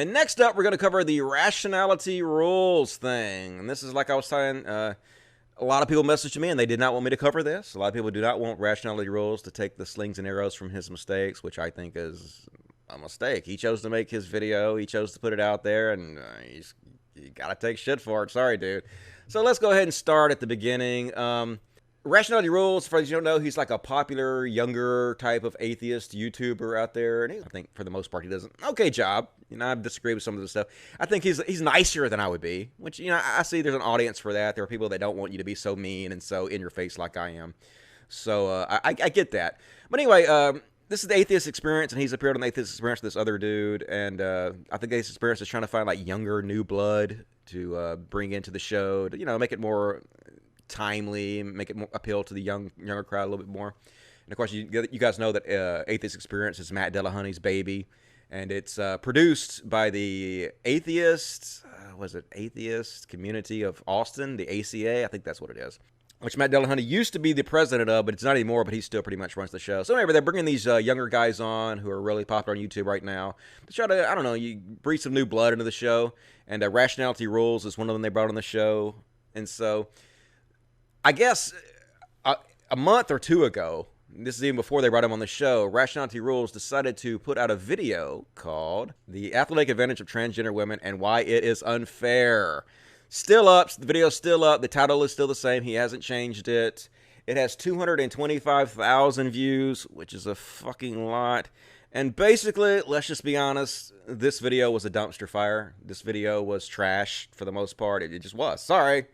And next up, we're going to cover the Rationality Rules thing. And this is like I was saying, a lot of people messaged me and they did not want me to cover this. A lot of people do not want Rationality Rules to take the slings and arrows from his mistakes, which I think is a mistake. He chose to make his video. He chose to put it out there, and you got to take shit for it. Sorry, dude. So let's go ahead and start at the beginning. Rationality Rules, for those you don't know, he's like a popular, younger type of atheist YouTuber out there. And I think for the most part, he does an okay job. You know, I disagree with some of the stuff. I think he's nicer than I would be, which, you know, I see there's an audience for that. There are people that don't want you to be so mean and so in your face like I am. So I get that. But anyway, this is the Atheist Experience, and he's appeared on the Atheist Experience with this other dude. And I think the Atheist Experience is trying to find like younger, new blood to bring into the show to, you know, make it more timely, make it more appeal to the younger crowd a little bit more. And of course, you guys know that Atheist Experience is Matt Dillahunty's baby, and it's produced by the Atheist Community of Austin, the ACA, I think that's what it is, which Matt Dillahunty used to be the president of, but it's not anymore, but he still pretty much runs the show. So anyway, they're bringing these younger guys on who are really popular on YouTube right now to try to, I don't know, you breathe some new blood into the show, and Rationality Rules is one of them they brought on the show. And so I guess a month or two ago, this is even before they brought him on the show, Rationality Rules decided to put out a video called The Athletic Advantage of Transgender Women and Why It Is Unfair. Still up. The video's still up. The title is still the same. He hasn't changed it. It has 225,000 views, which is a fucking lot. And basically, let's just be honest, this video was a dumpster fire. This video was trash for the most part. It just was. Sorry.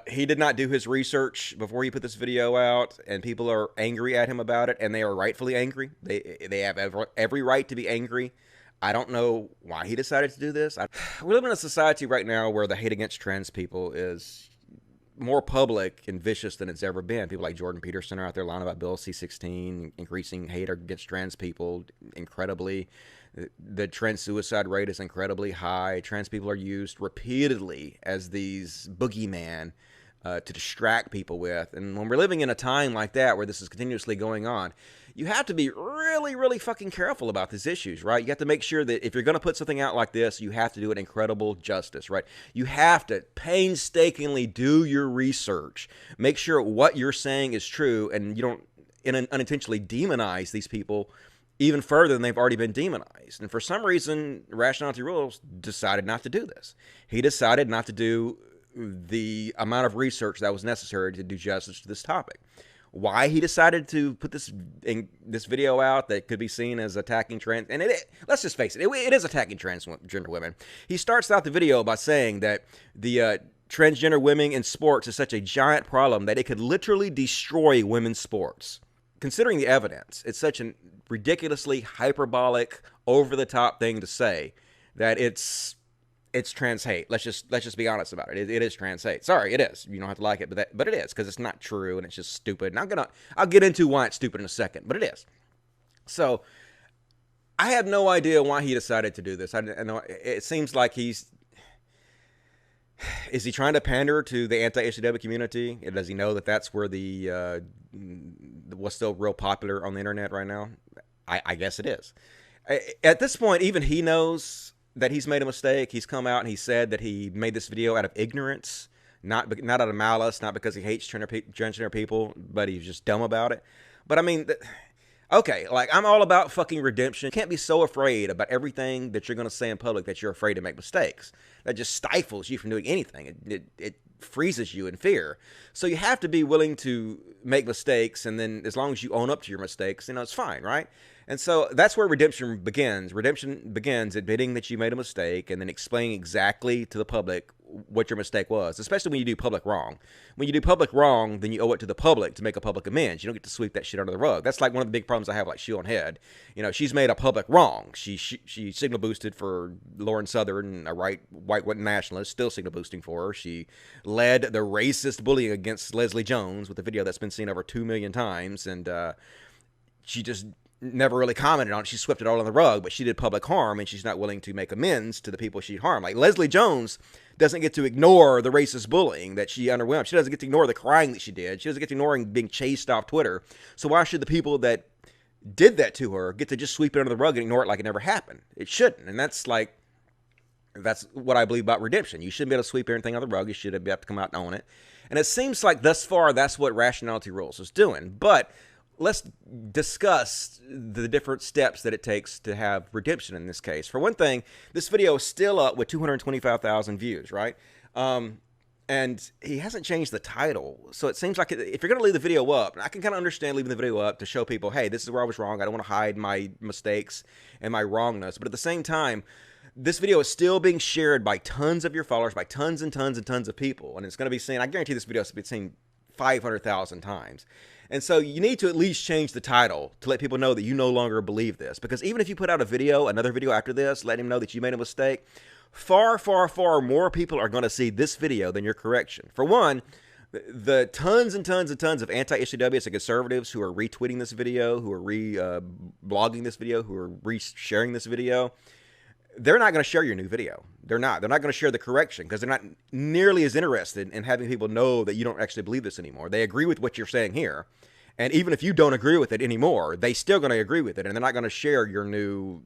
He did not do his research before he put this video out, and people are angry at him about it, and they are rightfully angry. They have every right to be angry. I don't know why he decided to do this. We live in a society right now where the hate against trans people is more public and vicious than it's ever been. People like Jordan Peterson are out there lying about Bill C-16, increasing hate against trans people incredibly. The trans suicide rate is incredibly high. Trans people are used repeatedly as these boogeyman to distract people with. And when we're living in a time like that where this is continuously going on, you have to be really, really fucking careful about these issues, right? You have to make sure that if you're going to put something out like this, you have to do it incredible justice, right? You have to painstakingly do your research. Make sure what you're saying is true, and you don't unintentionally demonize these people even further than they've already been demonized. And for some reason, Rationality Rules decided not to do this. He decided not to do the amount of research that was necessary to do justice to this topic. Why he decided to put this video out that could be seen as attacking trans, and let's just face it, it is attacking transgender women. He starts out the video by saying that the transgender women in sports is such a giant problem that it could literally destroy women's sports. Considering the evidence, it's such a ridiculously hyperbolic, over-the-top thing to say that it's trans hate. Let's just be honest about it. It is trans hate. Sorry, it is. You don't have to like it, but it is, because it's not true and it's just stupid. And I'll get into why it's stupid in a second, but it is. So I have no idea why he decided to do this. I know it seems like is he trying to pander to the anti-HCW community? Does he know that that's where what's still real popular on the internet right now? I guess it is. At this point, even he knows that he's made a mistake. He's come out and he said that he made this video out of ignorance, not out of malice, not because he hates transgender people, but he's just dumb about it. But I mean, okay, like, I'm all about fucking redemption. You can't be so afraid about everything that you're going to say in public that you're afraid to make mistakes. That just stifles you from doing anything. It freezes you in fear. So you have to be willing to make mistakes, and then as long as you own up to your mistakes, it's fine, right? And so that's where redemption begins. Redemption begins admitting that you made a mistake and then explaining exactly to the public what your mistake was, especially when you do public wrong. When you do public wrong, then you owe it to the public to make a public amends. You don't get to sweep that shit under the rug. That's like one of the big problems I have, like Shield Head. She's made a public wrong. She signal boosted for Lauren Southern, a white nationalist, still signal boosting for her. She led the racist bullying against Leslie Jones with a video that's been seen over 2 million times, and she just never really commented on it. She swept it all on the rug, but she did public harm, and she's not willing to make amends to the people she harmed. Like, Leslie Jones doesn't get to ignore the racist bullying that she underwent. She doesn't get to ignore the crying that she did. She doesn't get to ignore being chased off Twitter. So why should the people that did that to her get to just sweep it under the rug and ignore it like it never happened. It shouldn't. And that's what I believe about redemption. You shouldn't be able to sweep everything under the rug. You should be able to come out and own it. And it seems like thus far that's what Rationality Rules is doing. But let's discuss the different steps that it takes to have redemption in this case. For one thing, this video is still up with 225,000 views, right? And he hasn't changed the title. So it seems like if you're going to leave the video up, and I can kind of understand leaving the video up to show people, hey, this is where I was wrong. I don't want to hide my mistakes and my wrongness. But at the same time, this video is still being shared by tons of your followers, by tons and tons and tons of people. And it's going to be seen, I guarantee this video is going to be seen 500,000 times. And so you need to at least change the title to let people know that you no longer believe this. Because even if you put out a video, another video after this, letting them know that you made a mistake, far, far, far more people are going to see this video than your correction. For one, the tons and tons and tons of anti-HCWs and conservatives who are retweeting this video, who are blogging this video, who are re-sharing this video, they're not going to share your new video. They're not. They're not going to share the correction because they're not nearly as interested in having people know that you don't actually believe this anymore. They agree with what you're saying here. And even if you don't agree with it anymore, they still going to agree with it. And they're not going to share your new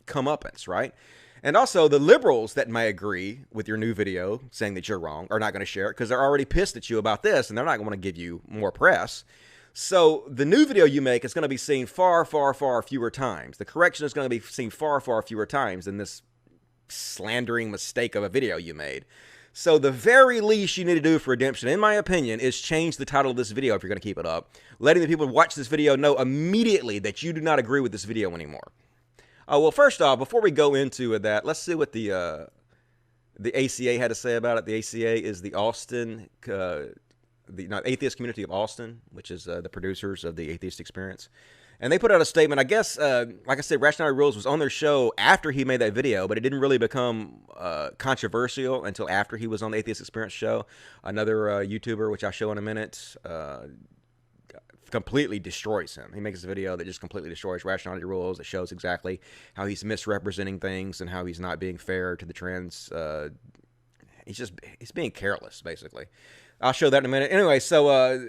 comeuppance, right? And also, the liberals that may agree with your new video saying that you're wrong are not going to share it because they're already pissed at you about this, and they're not going to give you more press. So the new video you make is going to be seen far, far, far fewer times. The correction is going to be seen far, far fewer times than this slandering mistake of a video you made. So the very least you need to do for redemption, in my opinion, is change the title of this video if you're going to keep it up, letting the people who watch this video know immediately that you do not agree with this video anymore. Well, first off, before we go into that, let's see what the ACA had to say about it. The ACA is the Austin, Atheist Community of Austin, which is the producers of the Atheist Experience. And they put out a statement. I guess, like I said, Rationality Rules was on their show after he made that video, but it didn't really become controversial until after he was on the Atheist Experience show. Another YouTuber, which I'll show in a minute, completely destroys him. He makes a video that just completely destroys Rationality Rules. It shows exactly how he's misrepresenting things and how he's not being fair to the trans. He's being careless, basically. I'll show that in a minute. Anyway, so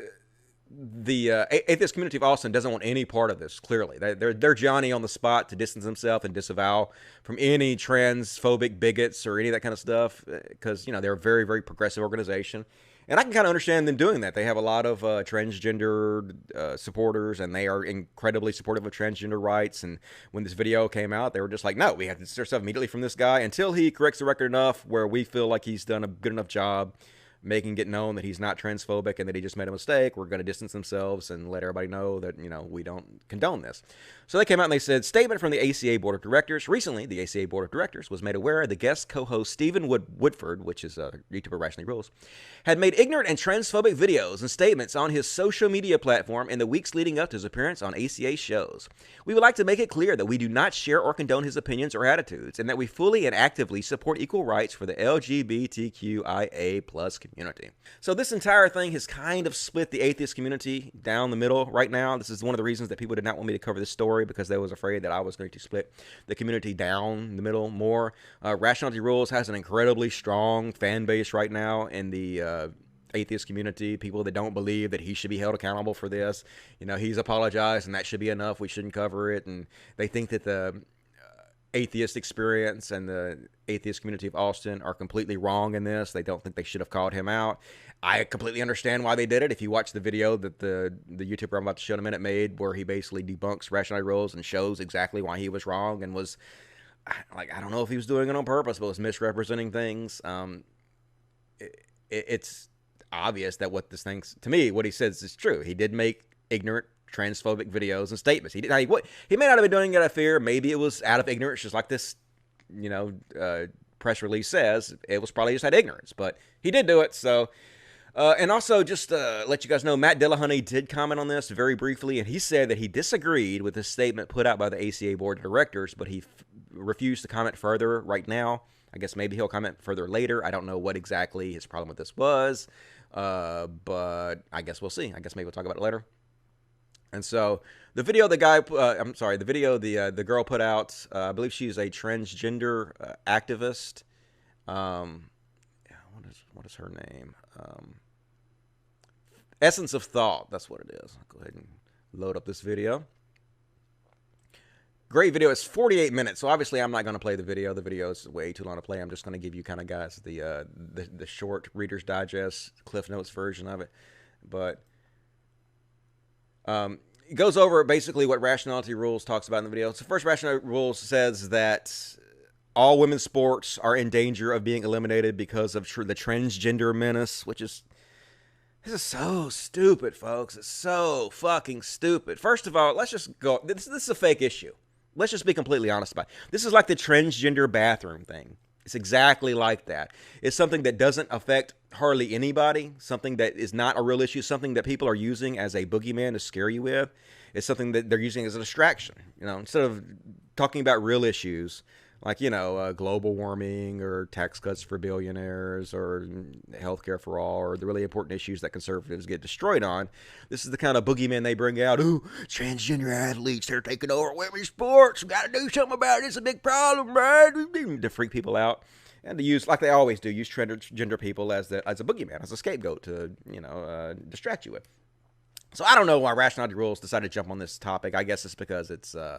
the Atheist Community of Austin doesn't want any part of this, clearly. They're Johnny on the spot to distance himself and disavow from any transphobic bigots or any of that kind of stuff because, you know, they're a very, very progressive organization. And I can kind of understand them doing that. They have a lot of transgender supporters, and they are incredibly supportive of transgender rights. And when this video came out, they were just like, no, we have to distance ourselves immediately from this guy until he corrects the record enough where we feel like he's done a good enough job making it known that he's not transphobic and that he just made a mistake. We're going to distance themselves and let everybody know that, you know, we don't condone this. So they came out and they said, statement from the ACA Board of Directors. Recently, the ACA Board of Directors was made aware the guest co-host Stephen Woodford, which is a YouTuber Rationality Rules, had made ignorant and transphobic videos and statements on his social media platform in the weeks leading up to his appearance on ACA shows. We would like to make it clear that we do not share or condone his opinions or attitudes, and that we fully and actively support equal rights for the LGBTQIA+ community. So this entire thing has kind of split the atheist community down the middle right now. This is one of the reasons that people did not want me to cover this story, because they was afraid that I was going to split the community down the middle more. Rationality Rules has an incredibly strong fan base right now in the atheist community, people that don't believe that he should be held accountable for this. You know, he's apologized and that should be enough. We shouldn't cover it. And they think that the atheist experience and the atheist community of Austin are completely wrong in this. They don't think they should have called him out. I completely understand why they did it. If you watch the video that the YouTuber I'm about to show in a minute made, where he basically debunks Rationality Rules and shows exactly why he was wrong and was, like, I don't know if he was doing it on purpose, but was misrepresenting things. It's obvious that what this thing's, to me, what he says is true. He did make ignorant transphobic videos and statements. He may not have been doing it out of fear. Maybe it was out of ignorance, just like this, press release says. It was probably just out of ignorance, but he did do it. So, and also just let you guys know, Matt Dillahunty did comment on this very briefly, and he said that he disagreed with the statement put out by the ACA Board of Directors, but he refused to comment further right now. I guess maybe he'll comment further later. I don't know what exactly his problem with this was, but I guess we'll see. I guess maybe we'll talk about it later. And so the video the girl put out, I believe she's a transgender activist. What is her name? Essence of Thought. That's what it is. I'll go ahead and load up this video. Great video. It's 48 minutes, so obviously I'm not going to play the video. The video is way too long to play. I'm just going to give you kind of, guys, the short Reader's Digest, Cliff Notes version of it. But it goes over basically what Rationality Rules talks about in the video. So first, Rationality Rules says that all women's sports are in danger of being eliminated because of the transgender menace, which is... This is so stupid, folks. It's so fucking stupid. First of all, let's just go... This is a fake issue. Let's just be completely honest about it. This is like the transgender bathroom thing. It's exactly like that. It's something that doesn't affect hardly anybody, something that is not a real issue, something that people are using as a boogeyman to scare you with. It's something that they're using as a distraction. You know, instead of talking about real issues, like, you know, global warming or tax cuts for billionaires or healthcare for all or the really important issues that conservatives get destroyed on. This is the kind of boogeyman they bring out. Ooh, transgender athletes, they're taking over women's sports. We got to do something about it. It's a big problem, right? To freak people out. And to use, like they always do, use transgender people as a boogeyman, as a scapegoat to, you know, distract you with. So I don't know why Rationality Rules decided to jump on this topic. I guess it's because it's, you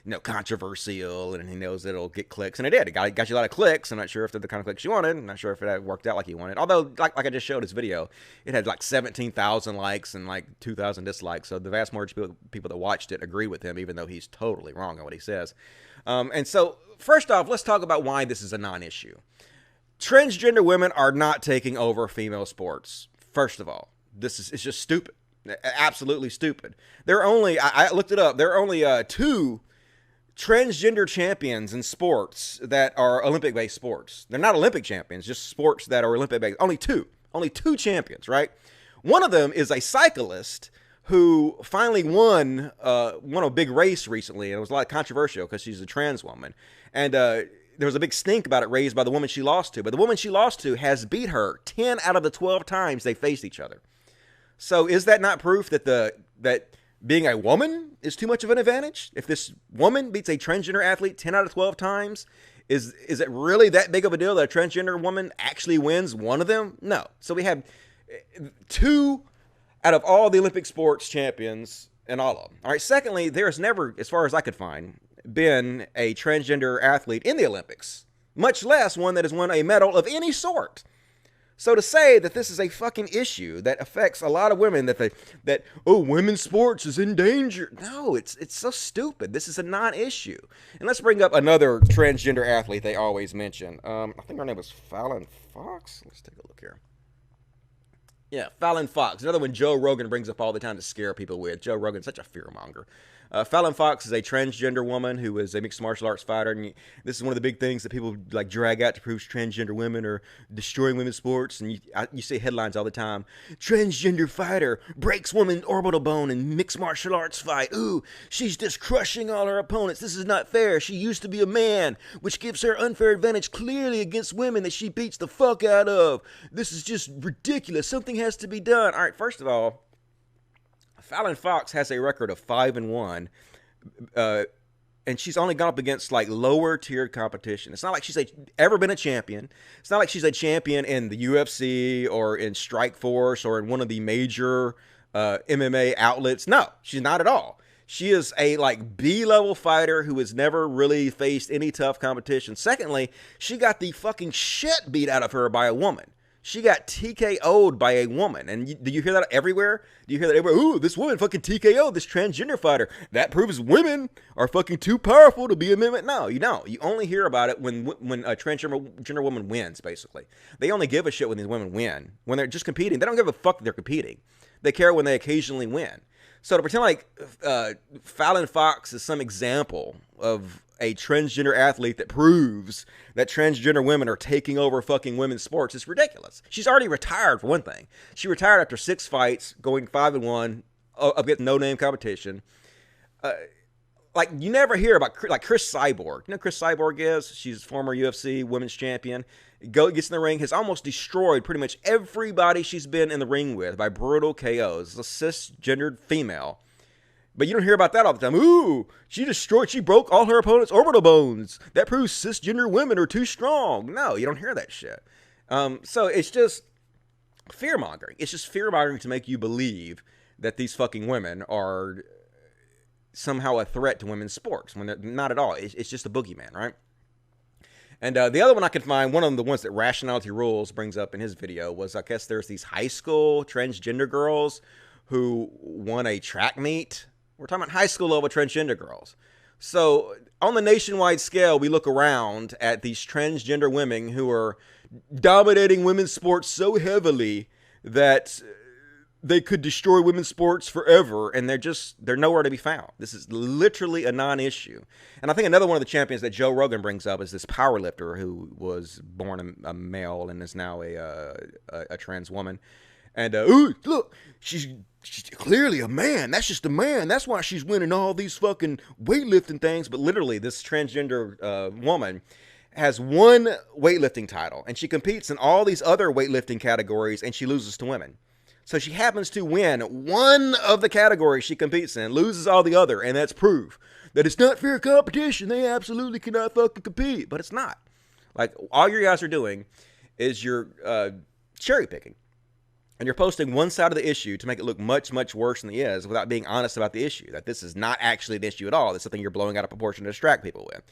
know, controversial and he knows that it'll get clicks. And it did. It got you a lot of clicks. I'm not sure if they're the kind of clicks you wanted. I'm not sure if it had worked out like you wanted. Although, like I just showed his video, it had like 17,000 likes and like 2,000 dislikes. So the vast majority of people that watched it agree with him, even though he's totally wrong on what he says. And so, first off, let's talk about why this is a non-issue. Transgender women are not taking over female sports. First of all, it's just stupid. Absolutely stupid. There are only, I looked it up, there are only 2 transgender champions in sports that are Olympic-based sports. They're not Olympic champions, just sports that are Olympic-based. Only two champions, right? One of them is a cyclist who finally won a big race recently, and it was a lot controversial because she's a trans woman. And there was a big stink about it raised by the woman she lost to. But the woman she lost to has beat her 10 out of the 12 times they faced each other. So is that not proof that that being a woman is too much of an advantage? If this woman beats a transgender athlete 10 out of 12 times, is it really that big of a deal that a transgender woman actually wins one of them? No. So we have 2 out of all the Olympic sports champions in all of them. All right. Secondly, there has never, as far as I could find, been a transgender athlete in the Olympics, much less one that has won a medal of any sort. So to say that this is a fucking issue that affects a lot of women, that women's sports is in danger. No, it's so stupid. This is a non-issue. And let's bring up another transgender athlete they always mention. I think her name was Fallon Fox. Let's take a look here. Yeah, Fallon Fox. Another one Joe Rogan brings up all the time to scare people with. Joe Rogan's such a fearmonger. Fallon Fox is a transgender woman who is a mixed martial arts fighter, and this is one of the big things that people like drag out to prove transgender women are destroying women's sports. And you see headlines all the time: transgender fighter breaks woman orbital bone in mixed martial arts fight. Ooh, she's just crushing all her opponents. This is not fair. She used to be a man, which gives her unfair advantage clearly against women that she beats the fuck out of. This is just ridiculous. Something has to be done. All right, first of all, Fallon Fox has a record of 5-1, and she's only gone up against like lower tiered competition. It's not like she's ever been a champion. It's not like she's a champion in the UFC or in Strikeforce or in one of the major MMA outlets. No, she's not at all. She is a like B-level fighter who has never really faced any tough competition. Secondly, she got the fucking shit beat out of her by a woman. She got TKO'd by a woman. And do you hear that everywhere? Do you hear that everywhere? Ooh, this woman fucking TKO'd this transgender fighter. That proves women are fucking too powerful to be a mimic. No, you don't. You only hear about it when a transgender woman wins, basically. They only give a shit when these women win. When they're just competing, they don't give a fuck that they're competing. They care when they occasionally win. So to pretend like Fallon Fox is some example of a transgender athlete that proves that transgender women are taking over fucking women's sports, it's ridiculous. She's already retired, for one thing. She retired after 6 fights, going 5-1, against no-name competition. Like, you never hear about, like, Chris Cyborg. You know who Chris Cyborg is? She's former UFC women's champion. Gets in the ring, has almost destroyed pretty much everybody she's been in the ring with by brutal KOs. A cisgendered female. But you don't hear about that all the time. Ooh, she broke all her opponent's orbital bones. That proves cisgender women are too strong. No, you don't hear that shit. So it's just fear-mongering. It's just fear-mongering to make you believe that these fucking women are somehow a threat to women's sports when they're not at all. It's just a boogeyman, right? And the other one I could find, one of the ones that Rationality Rules brings up in his video was, I guess there's these high school transgender girls who won a track meet. We're talking about high school level transgender girls. So on the nationwide scale, we look around at these transgender women who are dominating women's sports so heavily that they could destroy women's sports forever, and they're nowhere to be found. This is literally a non-issue. And I think another one of the champions that Joe Rogan brings up is this powerlifter who was born a male and is now a trans woman. And ooh, look, she's clearly a man. That's just a man. That's why she's winning all these fucking weightlifting things. But literally, this transgender woman has one weightlifting title, and she competes in all these other weightlifting categories, and she loses to women. So she happens to win one of the categories she competes in, loses all the other, and that's proof that it's not fair competition. They absolutely cannot fucking compete. But it's not. Like, all you guys are doing is you're cherry picking. And you're posting one side of the issue to make it look much, much worse than it is without being honest about the issue, that this is not actually an issue at all. It's something you're blowing out of proportion to distract people with.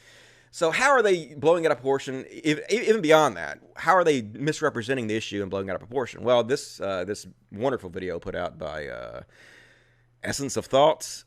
So how are they blowing out of proportion? Even beyond that, how are they misrepresenting the issue and blowing out of proportion? Well, this wonderful video put out by Essence of Thoughts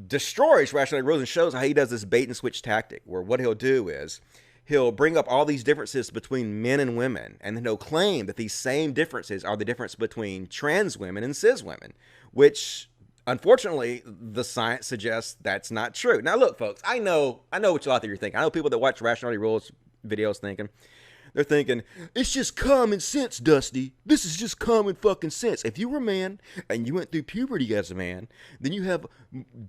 destroys Rationality Rules and shows how he does this bait and switch tactic, where what he'll do is he'll bring up all these differences between men and women, and then he'll claim that these same differences are the difference between trans women and cis women, which, unfortunately, the science suggests that's not true. Now, look, folks, I know what you out there you're thinking. I know people that watch Rationality Rules videos thinking, they're thinking, it's just common sense, Dusty. This is just common fucking sense. If you were a man and you went through puberty as a man, then you have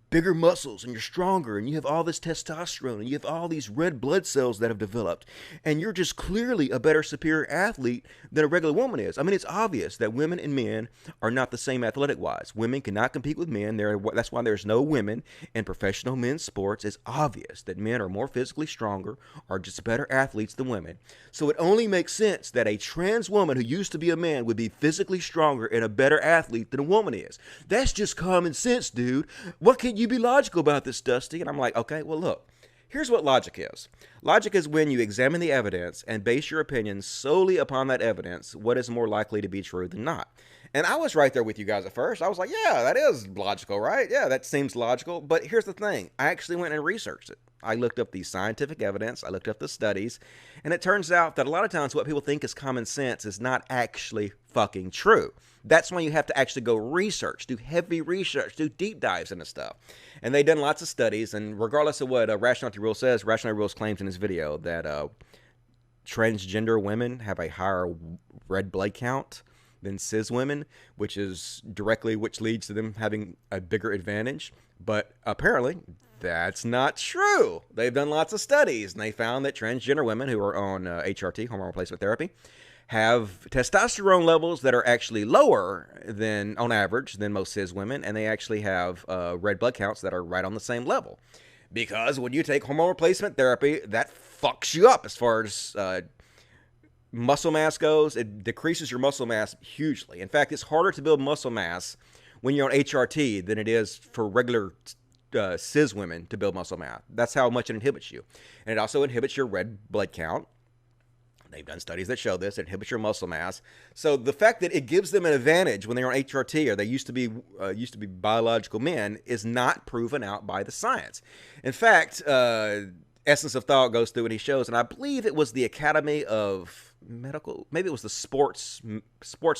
bigger muscles and you're stronger and you have all this testosterone and you have all these red blood cells that have developed, and you're just clearly a better, superior athlete than a regular woman is. I mean, it's obvious that women and men are not the same athletic-wise. Women cannot compete with men. That's why there's no women in professional men's sports. It's obvious that men are more physically stronger, are just better athletes than women. So it only makes sense that a trans woman who used to be a man would be physically stronger and a better athlete than a woman is. That's just common sense, dude. What can you be logical about this, Dusty? And I'm like, okay, well, look. Here's what logic is. Logic is when you examine the evidence and base your opinion solely upon that evidence, what is more likely to be true than not. And I was right there with you guys at first. I was like, yeah, that is logical, right? Yeah, that seems logical. But here's the thing. I actually went and researched it. I looked up the scientific evidence. I looked up the studies. And it turns out that a lot of times what people think is common sense is not actually fucking true. That's why you have to actually go research, do heavy research, do deep dives into stuff. And they've done lots of studies. And regardless of what Rationality Rules says, Rationality Rules claims in his video that transgender women have a higher red blood count than cis women, which leads to them having a bigger advantage. But apparently, that's not true. They've done lots of studies, and they found that transgender women who are on HRT, hormone replacement therapy, have testosterone levels that are actually lower than, on average, than most cis women, and they actually have red blood counts that are right on the same level. Because when you take hormone replacement therapy, that fucks you up as far as muscle mass goes. It decreases your muscle mass hugely. In fact, it's harder to build muscle mass when you're on HRT than it is for regular cis women to build muscle mass. That's how much it inhibits you. And it also inhibits your red blood count. They've done studies that show this. It inhibits your muscle mass. So the fact that it gives them an advantage when they're on HRT, or they used to be biological men, is not proven out by the science. In fact, Essence of Thought goes through and he shows, and I believe it was the Academy of Medical, maybe it was the Sports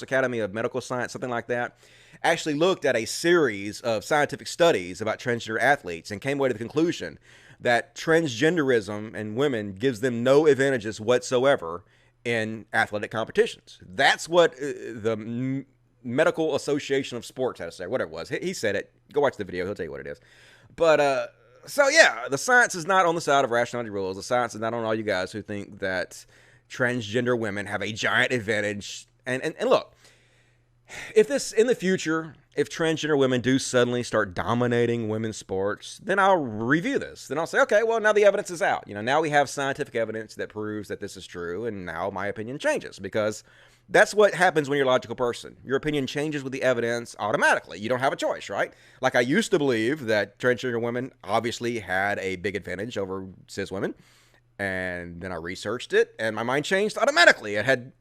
Academy of Medical Science, something like that, actually looked at a series of scientific studies about transgender athletes and came away to the conclusion that transgenderism in women gives them no advantages whatsoever in athletic competitions. That's what the Medical Association of Sports had to say, whatever it was. He said it. Go watch the video. He'll tell you what it is. But, so yeah, the science is not on the side of Rationality Rules. The science is not on all you guys who think that transgender women have a giant advantage. And look, if this, in the future, if transgender women do suddenly start dominating women's sports, then I'll review this. Then I'll say, okay, well, now the evidence is out. Now we have scientific evidence that proves that this is true, and now my opinion changes because That's what happens when you're a logical person. Your opinion changes with the evidence automatically. You don't have a choice, right? Like, I used to believe that transgender women obviously had a big advantage over cis women. And then I researched it, and my mind changed automatically. It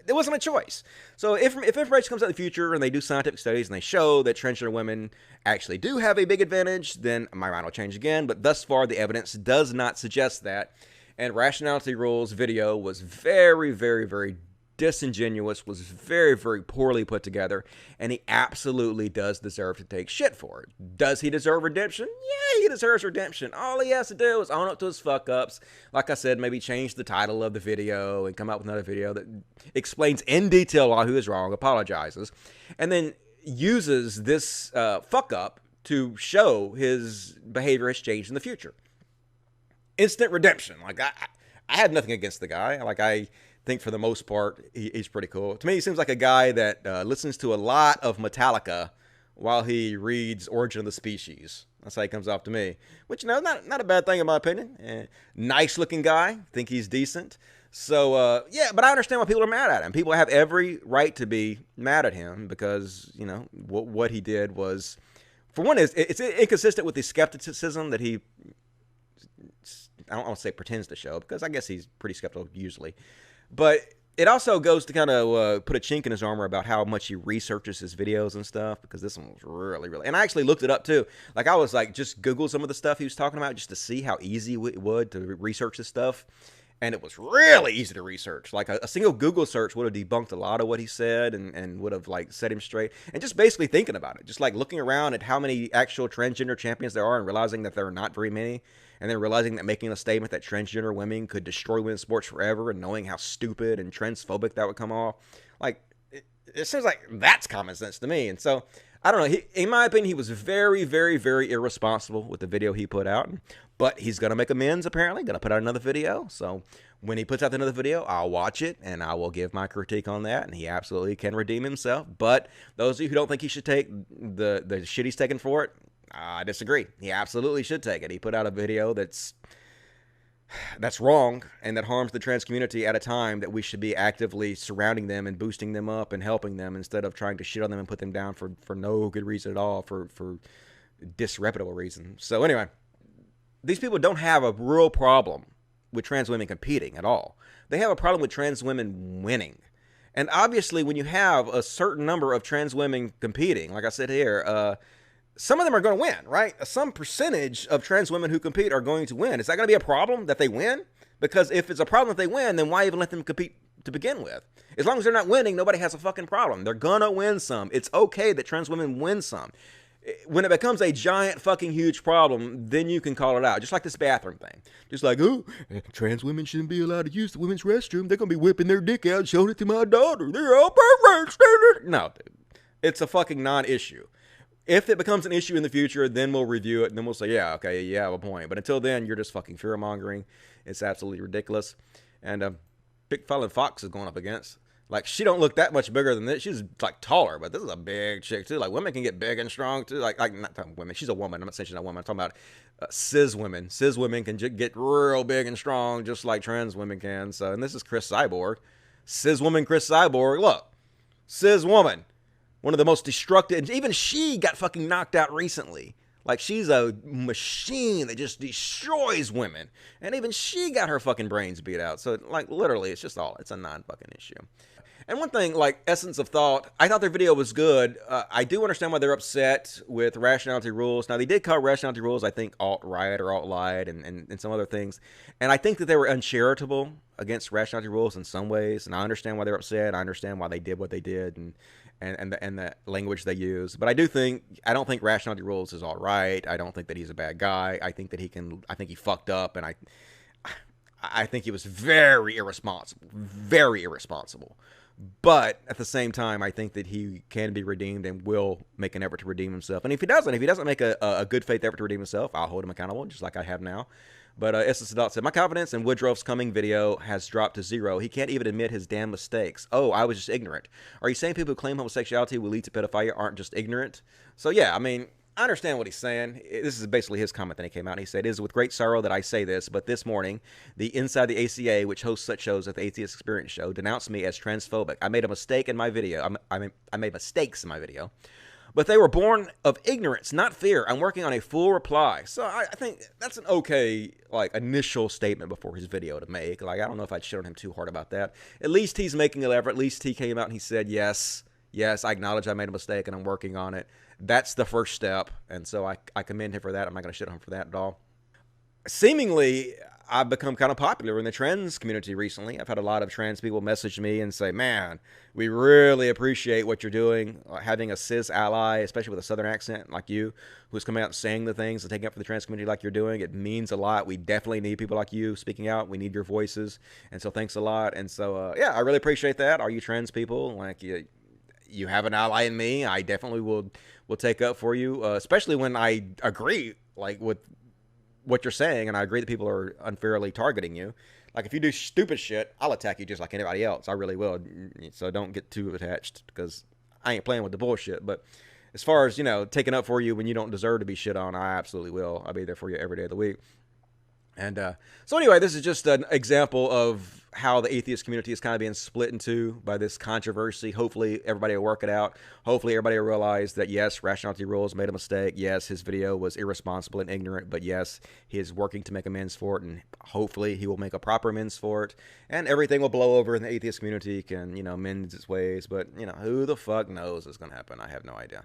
wasn't a choice. So if information comes out in the future and they do scientific studies and they show that transgender women actually do have a big advantage, then my mind will change again. But thus far, the evidence does not suggest that. And Rationality Rules video was very, very, very disingenuous, was very, very poorly put together, and he absolutely does deserve to take shit for it. Does he deserve redemption? Yeah, he deserves redemption. All he has to do is own up to his fuck-ups. Like I said, maybe change the title of the video and come out with another video that explains in detail why he was wrong, apologizes, and then uses this fuck-up to show his behavior has changed in the future. Instant redemption. Like, I had nothing against the guy. Like, I think for the most part, he's pretty cool. To me, he seems like a guy that listens to a lot of Metallica while he reads Origin of the Species. That's how he comes off to me. Which, not a bad thing in my opinion. Nice looking guy. Think he's decent. So, yeah, but I understand why people are mad at him. People have every right to be mad at him because, what he did was, for one, it's inconsistent with the skepticism that he, I don't want to say pretends to show, because I guess he's pretty skeptical usually. But it also goes to kind of put a chink in his armor about how much he researches his videos and stuff, because this one was really, really... And I actually looked it up, too. Like, I was like, just Google some of the stuff he was talking about just to see how easy it would to research this stuff. And it was really easy to research. Like, a single Google search would have debunked a lot of what he said and would have, like, set him straight. And just basically thinking about it. Just, like, looking around at how many actual transgender champions there are and realizing that there are not very many. And then realizing that making a statement that transgender women could destroy women's sports forever, and knowing how stupid and transphobic that would come off. Like, it seems like that's common sense to me. And so, I don't know. In my opinion, he was very, very, very irresponsible with the video he put out. But he's going to make amends, apparently. Going to put out another video. So, when he puts out another video, I'll watch it, and I will give my critique on that. And he absolutely can redeem himself. But those of you who don't think he should take the shit he's taken for it, I disagree. He absolutely should take it. He put out a video that's wrong and that harms the trans community at a time that we should be actively surrounding them and boosting them up and helping them, instead of trying to shit on them and put them down for no good reason at all, for disreputable reasons. So anyway, these people don't have a real problem with trans women competing at all. They have a problem with trans women winning. And obviously, when you have a certain number of trans women competing, like I said here, some of them are going to win, right? Some percentage of trans women who compete are going to win. Is that going to be a problem that they win? Because if it's a problem that they win, then why even let them compete to begin with? As long as they're not winning, nobody has a fucking problem. They're going to win some. It's okay that trans women win some. When it becomes a giant fucking huge problem, then you can call it out. Just like this bathroom thing. Just like, oh, trans women shouldn't be allowed to use the women's restroom. They're going to be whipping their dick out and showing it to my daughter. They're all perverts. No, dude. It's a fucking non-issue. If it becomes an issue in the future, then we'll review it, and then we'll say, yeah, okay, you have a point. But until then, you're just fucking fear-mongering. It's absolutely ridiculous. And Big Fallon Fox is going up against. Like, she don't look that much bigger than this. She's, like, taller, but this is a big chick, too. Like, women can get big and strong, too. Like not women. She's a woman. I'm not saying she's not a woman. I'm talking about cis women. Cis women can get real big and strong, just like trans women can. So, and this is Chris Cyborg. Cis woman Chris Cyborg. Look. Cis woman. One of the most destructive, and even she got fucking knocked out recently. Like, she's a machine that just destroys women. And even she got her fucking brains beat out. So, like, literally, it's a non-fucking issue. And one thing, like, Essence of Thought, I thought their video was good. I do understand why they're upset with Rationality Rules. Now, they did call Rationality Rules, I think, alt-right or alt-light and some other things. And I think that they were uncharitable against Rationality Rules in some ways. And I understand why they're upset. I understand why they did what they did and the language they use. But I don't think Rationality Rules is all right. I don't think that he's a bad guy. I think he fucked up, and I think he was very irresponsible. Very irresponsible. But at the same time, I think that he can be redeemed and will make an effort to redeem himself. And if he doesn't make a good faith effort to redeem himself, I'll hold him accountable, just like I have now. But Essence Adult said, my confidence in Woodruff's coming video has dropped to 0. He can't even admit his damn mistakes. Oh, I was just ignorant. Are you saying people who claim homosexuality will lead to pedophilia aren't just ignorant? So yeah, I mean, I understand what he's saying. This is basically his comment that he came out and he said, "It is with great sorrow that I say this, but this morning, the Inside the ACA, which hosts such shows at the Atheist Experience Show, denounced me as transphobic. I made a mistake in my video. I made mistakes in my video. But they were born of ignorance, not fear. I'm working on a full reply." So I think that's an okay, like, initial statement before his video to make. Like, I don't know if I'd shit on him too hard about that. At least he's making an effort. At least he came out and he said, yes, I acknowledge I made a mistake and I'm working on it. That's the first step. And so I commend him for that. I'm not going to shit on him for that at all. Seemingly, I've become kind of popular in the trans community recently. I've had a lot of trans people message me and say, "Man, we really appreciate what you're doing." Having a cis ally, especially with a southern accent like you, who's coming out and saying the things and taking up for the trans community like you're doing, it means a lot. We definitely need people like you speaking out. We need your voices. And so thanks a lot. And so, yeah, I really appreciate that. All you trans people, like, you have an ally in me. I definitely will take up for you, especially when I agree, like, with what you're saying, and I agree that people are unfairly targeting you. Like, if you do stupid shit, I'll attack you just like anybody else. I really will. So don't get too attached, because I ain't playing with the bullshit. But as far as, taking up for you when you don't deserve to be shit on, I absolutely will. I'll be there for you every day of the week. And so anyway, this is just an example of how the atheist community is kind of being split in two by this controversy. Hopefully everybody will work it out. Hopefully everybody will realize that, yes, Rationality Rules made a mistake. Yes, his video was irresponsible and ignorant. But yes, he is working to make amends for it. And hopefully he will make a proper amends for it. And everything will blow over and the atheist community can, mend its ways. But, who the fuck knows what's going to happen? I have no idea.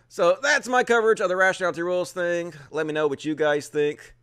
So that's my coverage of the Rationality Rules thing. Let me know what you guys think.